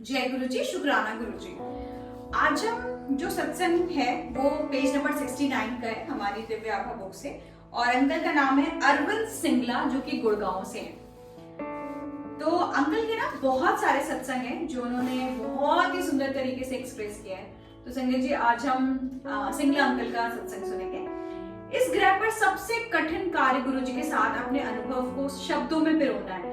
जय गुरु जी, शुक्राना गुरु जी। आज हम जो सत्संग है वो पेज नंबर 69 का है हमारी दिव्य आभा बुक से, और अंकल का नाम है अरविंद सिंगला जो कि गुड़गांव से हैं। तो अंकल के ना बहुत सारे सत्संग हैं जो उन्होंने बहुत ही सुंदर तरीके से एक्सप्रेस किया है। तो संजय जी, आज हम सिंगला अंकल का सत्संग सुनेंगे। इस ग्रह पर सबसे कठिन कार्य गुरु जी के साथ अपने अनुभव को शब्दों में पिरोना है।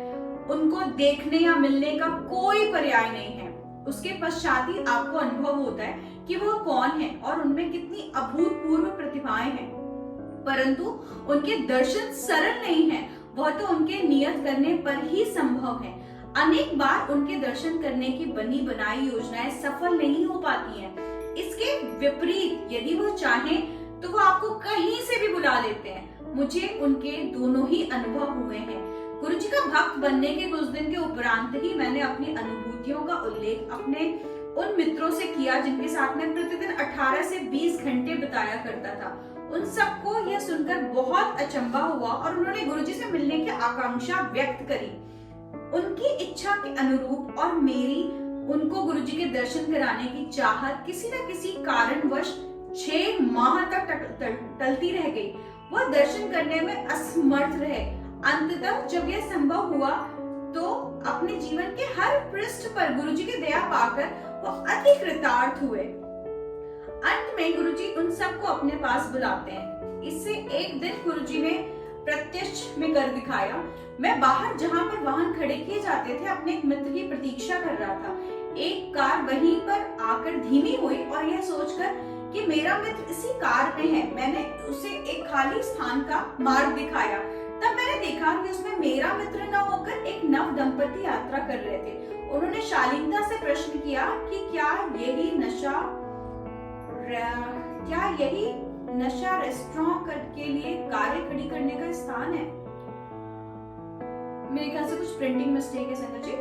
उनको देखने या मिलने का कोई पर्याय नहीं है। उसके पश्चात ही आपको अनुभव होता है कि वह कौन है और उनमें कितनी अभूतपूर्व प्रतिभाएं हैं। परंतु उनके दर्शन सरल नहीं है, वह तो उनके नियत करने पर ही संभव है। अनेक बार उनके दर्शन करने की बनी बनाई योजनाएं सफल नहीं हो पाती हैं। इसके विपरीत यदि वह चाहें तो वो आपको कहीं से भी बुला लेते हैं। मुझे उनके दोनों ही अनुभव हुए हैं। गुरुजी का भक्त बनने के कुछ दिन के उपरांत ही मैंने अपनी अनुभूतियों का उल्लेख अपने उन मित्रों से किया जिनके साथ मैं प्रतिदिन 18 से 20 घंटे बिताया करता था। उन सबको यह सुनकर बहुत अचंभा हुआ और उन्होंने गुरुजी से मिलने की आकांक्षा व्यक्त करी। उनकी इच्छा के अनुरूप और मेरी उनको गुरुजी के दर्शन कराने की चाहत किसी न किसी कारणवश 6 माह तक टलती रह गई। वह दर्शन करने में असमर्थ रहे। अंततः जब यह संभव हुआ तो अपने जीवन के हर पृष्ठ पर गुरुजी की दया पाकर वह अति कृतार्थ हुए। अंत में गुरुजी उन सबको अपने पास बुलाते हैं। इससे एक दिन गुरुजी ने प्रत्यक्ष में कर दिखाया। मैं बाहर जहां पर वाहन खड़े किए जाते थे अपने एक मित्र की प्रतीक्षा कर रहा था। एक कार वहीं पर आकर धीमी हुई और यह सोचकर कि मेरा मित्र इसी कार में है, मैंने उसे एक खाली स्थान का मार्ग दिखाया। तब मैंने देखा कि उसमें मेरा मित्र न होकर एक नव दंपति यात्रा कर रहे थे। उन्होंने शालीनता से प्रश्न किया कि क्या यही नशा रेस्टोरेंट के लिए कारें खड़ी करने का स्थान है। मेरे ख्याल से कुछ प्रिंटिंग मिस्टेक है संजय जी।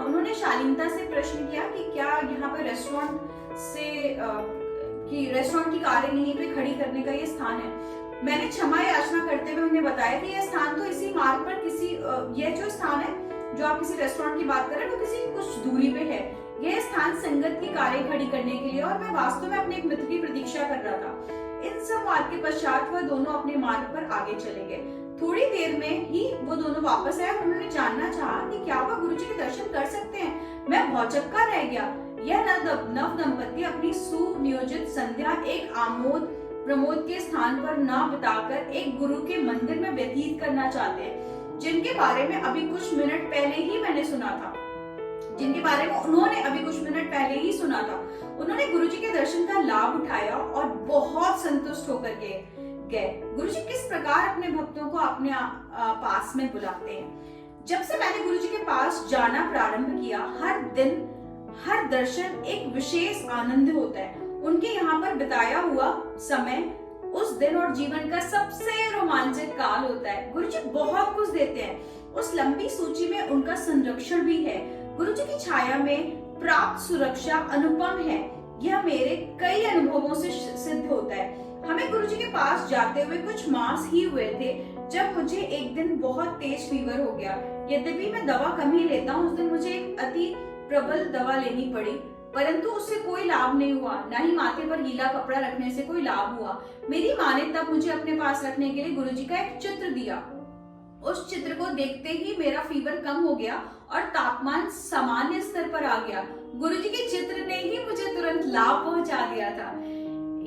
उन्होंने शालीनता से प्रश्न किया कि क्या यहाँ पर रेस्टोरेंट की कारें यहीं पे खड़ी करने का ये स्थान है। मैंने क्षमा याचना करते हुए उन्हें बताया कि यह स्थान तो इसी मार्ग पर यह जो स्थान है जो आप किसी रेस्टोरेंट की बात कर रहे हैं वो किसी कुछ दूरी पे है। यह स्थान संगत की कारें खड़ी करने के लिए और मैं वास्तव में अपने एक मित्र की प्रतीक्षा कर रहा था। इन सब बात के पश्चात वह दोनों अपने मार्ग पर आगे चले गए। थोड़ी देर में ही वो दोनों वापस आए और उन्होंने जानना चाहा कि क्या वह गुरुजी के दर्शन कर सकते हैं। मैं भौचक्का रह गया। यह नव दंपति अपनी सुनियोजित संध्या एक आमोद प्रमोद के स्थान पर न बिताकर एक गुरु के मंदिर में व्यतीत करना चाहते हैं, जिनके बारे में अभी कुछ मिनट पहले ही मैंने सुना था, जिनके बारे में उन्होंने अभी कुछ मिनट पहले ही सुना था। उन्होंने गुरुजी के दर्शन का लाभ उठाया और बहुत संतुष्ट होकर गए। गुरुजी किस प्रकार अपने भक्तों को अपने पास में बुलाते हैं। जब से मैंने गुरुजी के पास जाना प्रारंभ किया, हर दिन हर दर्शन एक विशेष आनंद होता है। उनके यहाँ पर बिताया हुआ समय उस दिन और जीवन का सबसे रोमांचक काल होता है। गुरुजी बहुत कुछ देते हैं। उस लंबी सूची में उनका संरक्षण भी है। गुरुजी की छाया में प्राप्त सुरक्षा अनुपम है। यह मेरे कई अनुभवों से सिद्ध होता है। हमें गुरुजी के पास जाते हुए कुछ मास ही हुए थे जब मुझे एक दिन बहुत तेज फीवर हो गया। यद्यपि मैं दवा कम ही लेता हूँ, उस दिन मुझे एक अति प्रबल दवा लेनी पड़ी, परंतु उससे कोई लाभ नहीं हुआ। न ही माथे पर गीला कपड़ा रखने से कोई लाभ हुआ। मेरी माँ ने तब मुझे अपने पास रखने के लिए गुरुजी का एक चित्र दिया। उस चित्र को देखते ही मेरा फीवर कम हो गया और तापमान सामान्य स्तर पर आ गया। गुरुजी के चित्र ने ही मुझे तुरंत लाभ पहुंचा दिया था।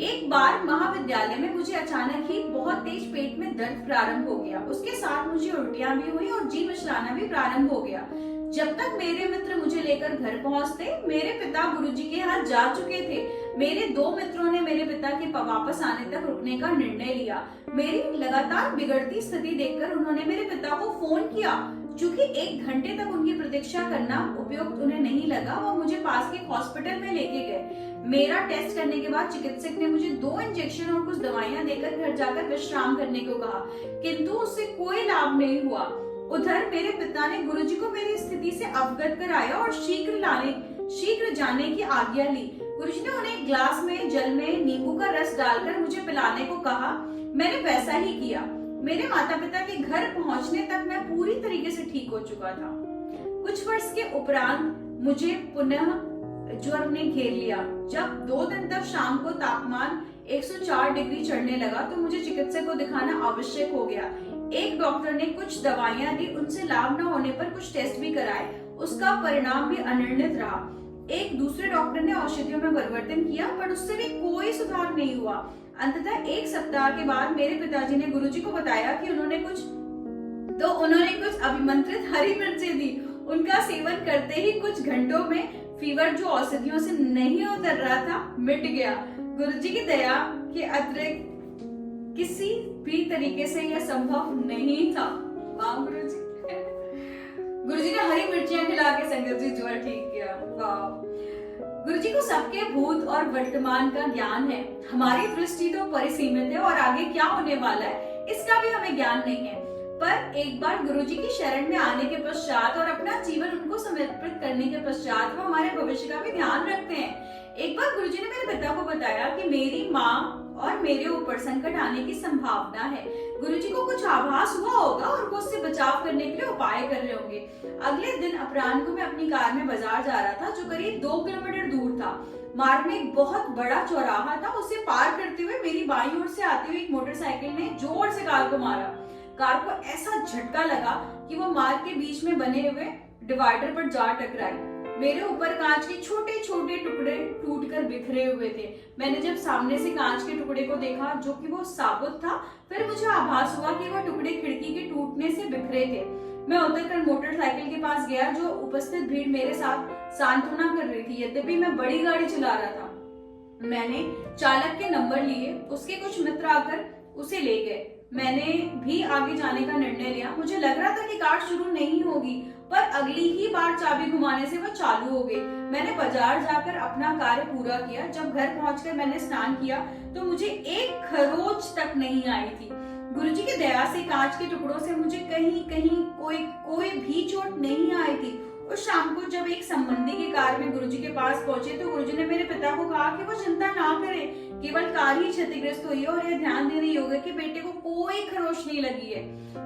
एक बार महाविद्यालय में मुझे अचानक ही बहुत तेज पेट में दर्द प्रारंभ हो गया। उसके साथ मुझे उल्टियां भी हुई और जी मिचलाना भी प्रारंभ हो गया। जब तक मेरे मित्र मुझे लेकर घर पहुंचते, मेरे पिता गुरुजी के यहाँ जा चुके थे। मेरे 2 मित्रों ने मेरे पिता के वापस आने तक रुकने का निर्णय लिया। मेरी लगातार बिगड़ती स्थिति देखकर उन्होंने मेरे पिता को फोन किया। चूंकि 1 घंटे तक उनकी प्रतीक्षा करना उपयुक्त उन्हें नहीं लगा, वो मुझे पास के हॉस्पिटल में लेके गए। मेरा टेस्ट करने के बाद चिकित्सक ने मुझे 2 इंजेक्शन और कुछ दवाइयां देकर घर जाकर विश्राम करने को कहा, किंतु उससे कोई लाभ नहीं हुआ। उधर मेरे पिता ने गुरुजी को मेरी स्थिति से अवगत कराया और शीघ्र जाने की आज्ञा ली। गुरुजी ने उन्हें एक ग्लास में जल में नींबू का रस डालकर मुझे पिलाने को कहा। मैंने वैसा ही किया। मेरे माता पिता के घर पहुंचने तक मैं पूरी तरीके से ठीक हो चुका था। कुछ वर्ष के उपरांत मुझे पुनः ज्वर ने घेर लिया। जब 2 दिन तक शाम को तापमान 104 डिग्री चढ़ने लगा तो मुझे चिकित्सक को दिखाना आवश्यक हो गया। एक डॉक्टर ने कुछ दवाइयां दी, उनसे लाभ न होने पर कुछ टेस्ट भी कराए, उसका परिणाम भी अनिर्णित रहा। एक दूसरे डॉक्टर ने औषधियों में परिवर्तन किया पर उससे भी कोई सुधार नहीं हुआ। अंततः 1 सप्ताह के बाद मेरे पिताजी ने गुरुजी को बताया कि उन्होंने कुछ अभिमंत्रित हरी मिर्चें दी। उनका सेवन करते ही कुछ घंटों में फीवर जो औषधियों से नहीं उतर रहा था मिट गया। गुरुजी की दया के अतिरिक्त किसी भी तरीके से यह संभव नहीं था। वाह गुरुजी। गुरुजी ने हरी मिर्चियां खिला के संगत जी ज्वर ठीक किया। वाह। गुरुजी को सबके भूत और वर्तमान का ज्ञान है। हमारी दृष्टि तो परिसीमित है और आगे क्या होने वाला है इसका भी हमें ज्ञान नहीं है। पर एक बार गुरुजी की शरण में आने के पश्चात और अपना जीवन उनको समर्पित करने के पश्चात वो हमारे भविष्य का भी ध्यान रखते हैं। एक बार गुरुजी ने मेरे पिता को बताया कि मेरी माँ और मेरे ऊपर संकट आने की संभावना है। गुरुजी को कुछ आभास हुआ होगा और वो उससे बचाव करने के लिए उपाय कर रहे होंगे। अगले दिन अपराह्न को मैं अपनी कार में बाजार जा रहा था जो करीब 2 किलोमीटर दूर था। मार्ग में एक बहुत बड़ा चौराहा था, उसे पार करते हुए मेरी बाईं ओर से आती हुई एक मोटरसाइकिल ने जोर से कार को मारा। कार को ऐसा झटका लगा कि वो मार्ग के बीच में बने हुए डिवाइडर पर जा टकराई। मेरे ऊपर कांच के छोटे छोटे टुकड़े टूटकर बिखरे हुए थे। मैंने जब सामने से कांच के टुकड़े को देखा जो कि वो साबुत था, फिर मुझे आभास हुआ कि वो टुकड़े खिड़की के टूटने से बिखरे थे। मैं उतरकर मोटरसाइकिल के पास गया जो उपस्थित भीड़ मेरे साथ सांत्वना कर रही थी। यद्यपि मैं बड़ी गाड़ी चला रहा था, मैंने चालक के नंबर लिए। उसके कुछ मित्र आकर उसे ले गए। मैंने भी आगे जाने का निर्णय लिया। मुझे लग रहा था कि कार शुरू नहीं होगी, पर अगली ही बार चाबी घुमाने से वह चालू हो गई। मैंने बाजार जाकर अपना कार्य पूरा किया। जब घर पहुंचकर मैंने स्नान किया तो मुझे एक खरोच तक नहीं आई थी। गुरुजी की दया से कांच के टुकड़ों से मुझे कहीं कहीं कोई भी चोट नहीं आई थी। उस शाम को जब एक संबंधी की कार में गुरुजी के पास पहुंचे तो गुरुजी ने मेरे पिता को कहा कि वो चिंता ना करे, केवल कार ही क्षतिग्रस्त हुई है और यह ध्यान देने योग्य कि बेटे को कोई खरोच नहीं लगी है।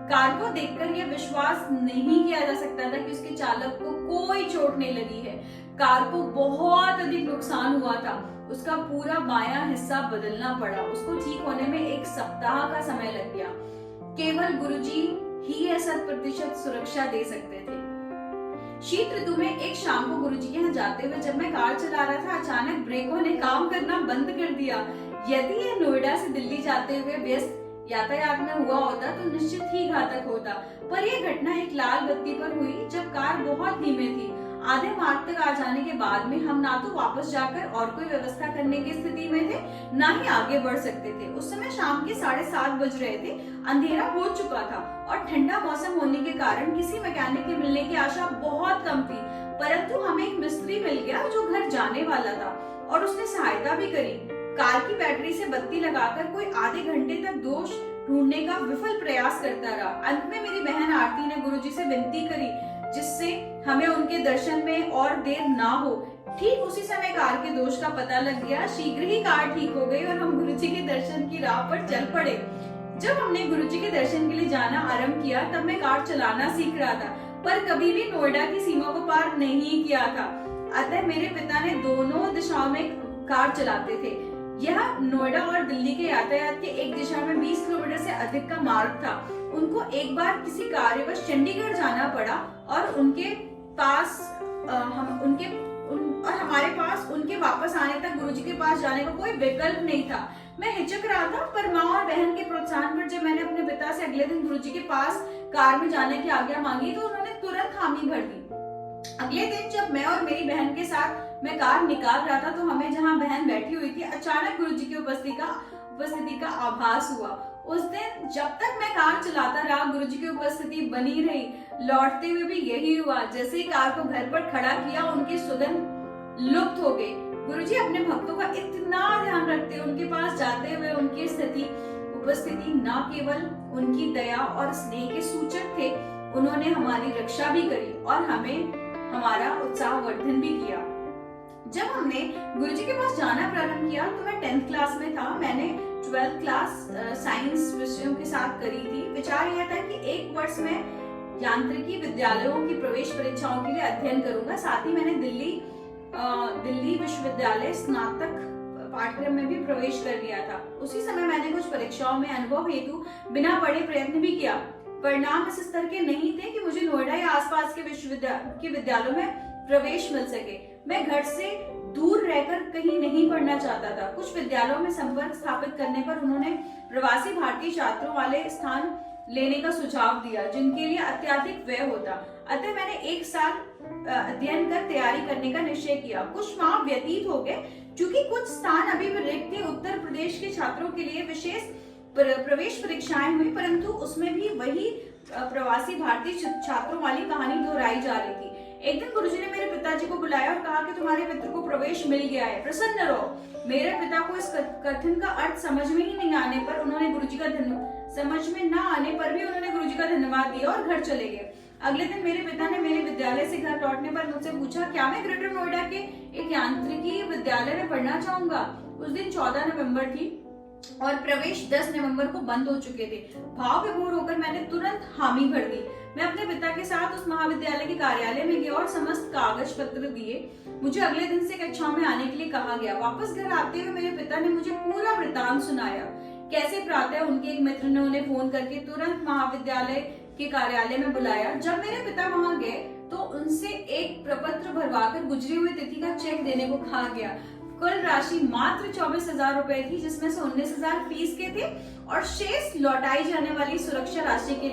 कार को देखकर यह विश्वास नहीं किया जा सकता था कि उसके चालक को कोई चोट नहीं लगी है। कार को बहुत अधिक नुकसान हुआ था। उसका पूरा बायां हिस्सा बदलना पड़ा। उसको ठीक होने में 1 सप्ताह का समय लग गया। केवल गुरुजी ही यह 100% सुरक्षा दे सकते थे। शीत ऋतु में एक शाम को गुरुजी के यहाँ जाते हुए जब मैं कार चला रहा था, अचानक ब्रेकों ने काम करना बंद कर दिया। यदि यह नोएडा से दिल्ली जाते हुए व्यस्त यातायात में हुआ होता तो निश्चित ही घातक होता, पर यह घटना एक लाल बत्ती पर हुई जब कार बहुत धीमे थी। आधे मार्ग तक आ जाने के बाद में हम ना तो वापस जाकर और कोई व्यवस्था करने की स्थिति में थे, ना ही आगे बढ़ सकते थे। उस समय शाम के 7:30 बज रहे थे। अंधेरा हो चुका था और ठंडा मौसम होने के कारण किसी मैकेनिक के मिलने की आशा बहुत कम थी। परंतु हमें एक मिस्त्री मिल गया जो घर जाने वाला था और उसने सहायता भी करी। कार की बैटरी से बत्ती लगाकर कोई आधे घंटे तक दोष ढूंढने का विफल प्रयास करता रहा। अंत में मेरी बहन आरती ने गुरुजी से विनती करी जिससे हमें उनके दर्शन में और देर ना हो। ठीक उसी समय कार के दोष का पता लग गया। शीघ्र ही कार ठीक हो गई और हम गुरुजी के दर्शन की राह पर चल पड़े। जब हमने गुरुजी के दर्शन के लिए जाना आरंभ किया तब मैं कार चलाना सीख रहा था, पर कभी भी नोएडा की सीमा को पार नहीं किया था। अतः मेरे पिता ने दोनों दिशाओं में कार चलाते थे। यह नोएडा और दिल्ली के यातायात के एक दिशा में 20 किलोमीटर से अधिक का मार्ग था। उनको एक बार किसी कार्यवश चंडीगढ़ जाना पड़ा और हमारे पास उनके वापस आने तक गुरुजी के पास जाने का कोई विकल्प नहीं था। मैं हिचक रहा था, पर माँ और बहन के प्रोत्साहन पर जब मैंने अपने पिता से अगले दिन गुरुजी के पास कार में जाने की आज्ञा मांगी तो उन्होंने तुरंत हामी भर दी। अगले दिन जब मैं और मेरी बहन के साथ मैं कार निकाल रहा था तो हमें जहाँ बहन बैठी हुई थी अचानक गुरुजी की उपस्थिति का आभास हुआ। उस दिन जब तक मैं कार चलाता रहा गुरुजी की उपस्थिति बनी रही। लौटते हुए भी यही हुआ। जैसे ही कार को घर पर खड़ा किया उनकी सुगंध लुप्त हो गई। गुरुजी अपने भक्तों का इतना ध्यान रखते, उनके पास जाते हुए उनकी उपस्थिति न केवल उनकी दया और स्नेह के सूचक थे, उन्होंने हमारी रक्षा भी करी और हमें हमारा उत्साहवर्धन भी किया। जब हमने गुरुजी के पास जाना प्रारंभ किया तो मैं 10th क्लास में था। मैंने 12th क्लास साइंस विषयों के साथ करी थी। विचार यह था कि एक वर्ष में यांत्रिकी विद्यालयों की प्रवेश परीक्षाओं के लिए अध्ययन करूंगा। साथ ही मैंने दिल्ली विश्वविद्यालय स्नातक पाठ्यक्रम में भी प्रवेश कर लिया था। उसी समय मैंने कुछ परीक्षाओं में अनुभव हेतु बिना पढ़े प्रयत्न भी किया। परिणाम इस स्तर के नहीं थे कि मुझे नोएडा या आसपास के विद्यालयों में प्रवेश मिल सके। मैं घर से दूर रहकर कहीं नहीं पढ़ना चाहता था। कुछ विद्यालयों में संपर्क स्थापित करने पर उन्होंने प्रवासी भारतीय छात्रों वाले स्थान लेने का सुझाव दिया, जिनके लिए अत्यधिक व्यय होता। अतः मैंने 1 साल अध्ययन कर तैयारी करने का निश्चय किया। कुछ माह व्यतीत हो गए। चूंकि कुछ स्थान अभी भी रिक्त थे, उत्तर प्रदेश के छात्रों के लिए विशेष प्रवेश परीक्षाएं हुई, परंतु उसमें भी वही प्रवासी भारतीय छात्रों वाली कहानी दोहराई जा रही थी। एक दिन गुरुजी ने मेरे पिताजी को बुलाया और कहा कि तुम्हारे मित्र को प्रवेश मिल गया है, प्रसन्न रहो। मेरे पिता को इस कथन का अर्थ समझ में ही नहीं आने पर उन्होंने गुरुजी का धन्यवाद दिया और घर चले गए। अगले दिन मेरे पिता ने मेरे विद्यालय से घर लौटने पर मुझसे पूछा, क्या मैं ग्रेटर नोएडा के एक यांत्रिकी विद्यालय में पढ़ना चाहूंगा। उस दिन 14 नवंबर थी और प्रवेश 10 नवंबर को बंद हो चुके थे। भाव विभोर होकर मैंने तुरंत हामी भर दी। मैं अपने पिता के साथ उस महाविद्यालय के कार्यालय में गया और समस्त कागज पत्र दिए। मुझे अगले दिन से कक्षाओं में आने के लिए कहा गया। वापस घर आते हुए मेरे पिता ने मुझे पूरा वृतांत सुनाया। कैसे प्रातः उनके एक मित्र ने उन्हें फोन करके तुरंत महाविद्यालय के कार्यालय में बुलाया। जब मेरे पिता वहां गए तो उनसे एक प्रपत्र भरवाकर गुजरी हुई तिथि का चेक देने को कहा गया। कुल राशि मात्र 24,000 रुपए थी, जिसमें से 19,000 फीस के थे और शेष लौटाई जाने वाली सुरक्षा राशि के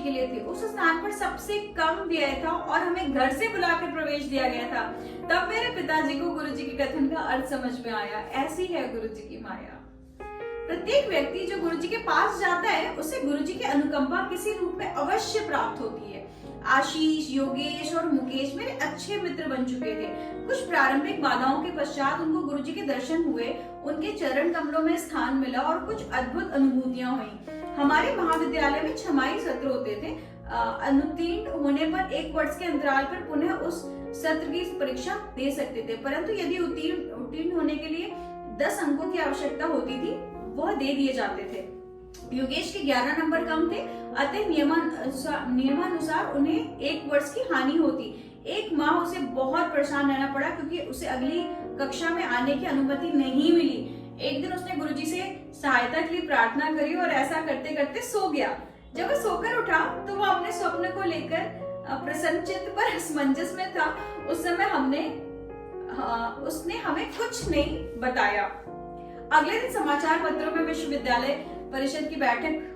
लिए थे। उस स्थान पर सबसे कम व्यय था और हमें घर से बुलाकर प्रवेश दिया गया था। तब मेरे पिताजी को गुरुजी के कथन का अर्थ समझ में आया। ऐसी है गुरुजी की माया। प्रत्येक व्यक्ति जो गुरुजी के पास जाता है उसे गुरुजी की अनुकंपा किसी रूप में अवश्य प्राप्त होती है। आशीष, योगेश और मुकेश मेरे अच्छे मित्र बन चुके थे। कुछ प्रारंभिक बाधाओं के पश्चात उनको गुरुजी के दर्शन हुए, उनके चरण कमलों में स्थान मिला और कुछ अद्भुत अनुभूतियां हुई। हमारे महाविद्यालय में छमाही सत्र होते थे। अनुत्तीर्ण होने पर 1 वर्ष के अंतराल पर पुनः उस सत्र की परीक्षा दे सकते थे, परंतु यदि उत्तीर्ण होने के लिए 10 अंकों की आवश्यकता होती थी, वह दे दिए जाते थे। योगेश के 11 नंबर कम थे, अतः नियमानुसार उन्हें 1 वर्ष की हानि होती। 1 माह उसे बहुत परेशान रहना पड़ा क्योंकि उसे अगली कक्षा में आने की अनुमति नहीं मिली। एक दिन उसने गुरुजी से सहायता के लिए प्रार्थना करी और ऐसा करते करते सो गया। जब वह सोकर उठा तो वह अपने स्वप्न को लेकर प्रसन्नचित्त पर असमंजस में था। उस समय उसने हमें कुछ नहीं बताया। अगले दिन समाचार पत्रों में विश्वविद्यालय परिषद की बैठक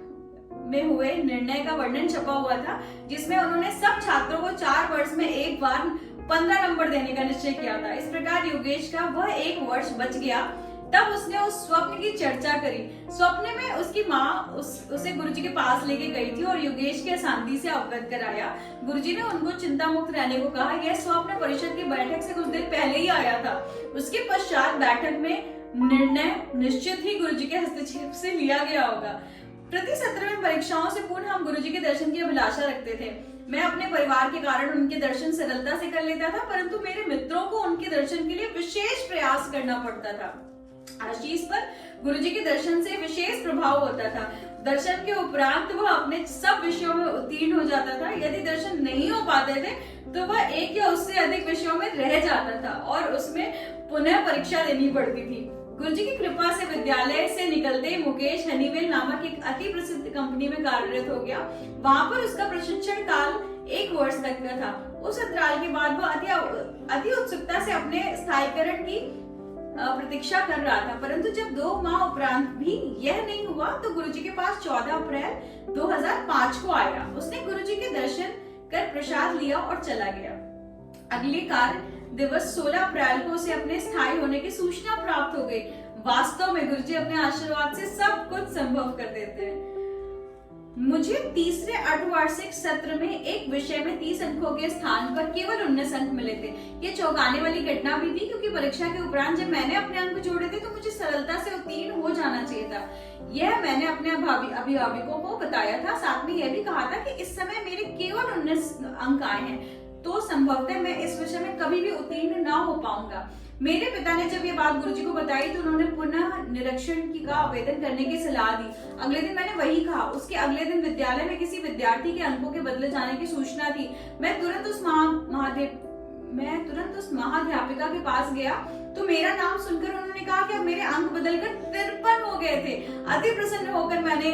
में हुए निर्णय का वर्णन छपा हुआ था, जिसमें उन्होंने सब छात्रों को 4 वर्ष में एक बार 15 नंबर देने का निश्चय किया था। इस प्रकार योगेश का वह 1 वर्ष बच गया। तब उसने उस स्वप्न की चर्चा करी। स्वप्न में उसकी माँ उसे गुरुजी के पास लेके गई थी और योगेश के अशांति से अवगत कराया। गुरुजी ने उनको चिंता मुक्त रहने को कहा। यह स्वप्न परिषद की बैठक से कुछ दिन पहले ही आया था। उसके पश्चात बैठक में निर्णय निश्चित ही गुरुजी के हस्तक्षेप से लिया गया होगा। प्रति सत्र में परीक्षाओं से पूर्व हम गुरुजी के दर्शन की अभिलाषा रखते थे। मैं अपने परिवार के कारण उनके दर्शन सरलता से कर लेता था, परंतु मेरे मित्रों को उनके दर्शन के लिए विशेष प्रयास करना पड़ता था। आशीष पर गुरुजी के दर्शन से विशेष प्रभाव होता था। दर्शन के उपरांत वह अपने सब विषयों में उत्तीर्ण हो जाता था। यदि दर्शन नहीं हो पाते थे तो वह 1 या उससे अधिक विषयों में रह जाता था और उसमें पुनः परीक्षा देनी पड़ती थी। गुरुजी की कृपा से विद्यालय से निकलते ही मुकेश हनीवेल नामक एक अति प्रसिद्ध कंपनी में कार्यरत हो गया। वहां पर उसका प्रशिक्षण काल 1 वर्ष तक का था। उस अंतराल के बाद वह अति उत्सुकता से अपने स्थायीकरण की प्रतीक्षा कर रहा था, परंतु जब 2 माह उपरांत भी यह नहीं हुआ तो गुरुजी के पास 14 अप्रैल 2005 को आया। उसने गुरुजी के दर्शन कर प्रसाद लिया और चला गया। अगले कार्य दिवस 16 अप्रैल को उसे अपने स्थायी होने की सूचना प्राप्त हो गई। वास्तव में गुरुजी अपने आशीर्वाद से सब कुछ संभव कर देते हैं। मुझे तीसरे अर्धवार्षिक सत्र में एक विषय में 30 अंकों के स्थान पर केवल 19 अंक मिले थे। ये चौंकाने वाली घटना भी थी क्योंकि परीक्षा के उपरांत जब मैंने अपने अंक जोड़े थे तो मुझे सरलता से उत्तीर्ण हो जाना चाहिए था। यह मैंने अपने अभिभावकों को बताया था। साथ में यह भी कहा था कि इस समय मेरे केवल 19 अंक आए हैं तो संभवतः मैं इस विषय में कभी भी उत्तीर्ण ना हो पाऊंगा। मेरे पिता ने जब ये बात गुरुजी को बताई तो उन्होंने पुनः निरीक्षण की का आवेदन करने की सलाह दी। अगले दिन मैंने वही कहा। उसके अगले दिन विद्यालय में किसी विद्यार्थी के अंकों के बदले जाने की सूचना थी। मैं तुरंत उस महाध्यापिका के पास गया तो मेरा नाम सुनकर उन्होंने कहा कि अब मेरे अंक बदलकर 53 हो गए थे। अति प्रसन्न होकर मैंने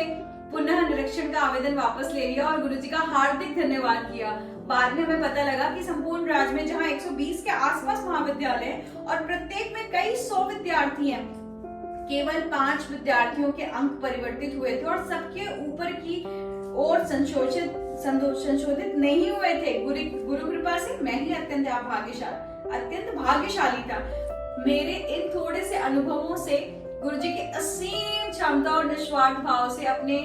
पुनः निरीक्षण का आवेदन वापस ले लिया और गुरुजी का हार्दिक धन्यवाद किया। बाद में हमें पता लगा कि संपूर्ण राज्य में जहां 120 के आसपास महाविद्यालय हैं और प्रत्येक में कई 100 विद्यार्थी हैं, केवल 5 विद्यार्थियों के अंक परिवर्तित हुए थे और सबके ऊपर की ओर संशोधित नहीं हुए थे। गुरु कृपा से मैं ही अत्यंत भाग्यशाली था। मेरे इन थोड़े से अनुभवों से गुरुजी की असीम क्षमता और निस्वार्थ भाव से अपने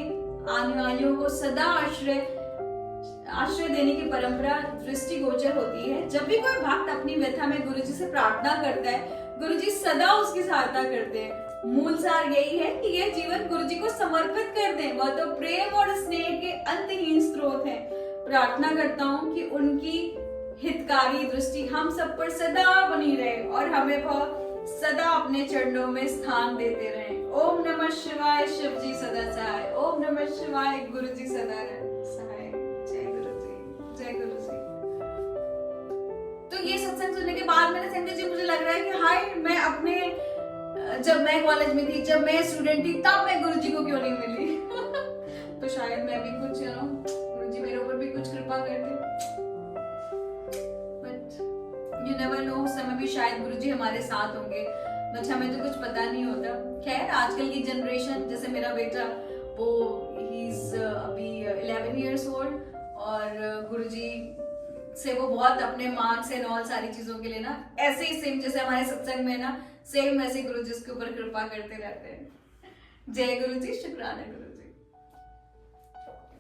आने वालियों को सदा आश्रय देने की परंपरा दृष्टिगोचर होती है। जब भी कोई भक्त अपनी व्यथा में गुरुजी से प्रार्थना करता है, गुरुजी सदा उसकी सहायता करते हैं। मूल सार यही है कि यह जीवन गुरुजी को समर्पित कर दें। वह तो प्रेम और स्नेह के अंतहीन स्रोत है। प्रार्थना करता हूँ कि उनकी हितकारी दृष्टि हम सब पर सदा बनी रहे और हमें वह सदा अपने चरणों में स्थान देते रहे। ओम नमः शिवाय, शिव जी सदा सहाय। ओम नमः शिवाय, गुरु जी सदा सहाय। जय गुरु जी, जय गुरु जी। तो ये सत्संग सुनने के बाद मैंने संजय जी, मुझे लग रहा है कि हाय, मैं अपने जब मैं कॉलेज में थी, जब मैं स्टूडेंट थी, तब मैं गुरु जी को क्यों नहीं मिली। तो शायद मैं भी कुछ गुरु जी मेरे ऊपर भी कुछ कृपा करते। You never know, उस समय भी शायद गुरुजी हमारे साथ होंगे, बट हमें तो कुछ पता नहीं होता। खैर, आजकल की जनरेशन, जैसे मेरा बेटा, वो अभी 11 years old और गुरुजी से वो बहुत अपने मार्क्स एंड ऑल सारी चीजों के लिए ना ऐसे ही सेम जैसे हमारे सत्संग में ना सेम ऐसे गुरुजी उसके ऊपर कृपा करते रहते हैं। जय गुरुजी, शुक्राना गुरु।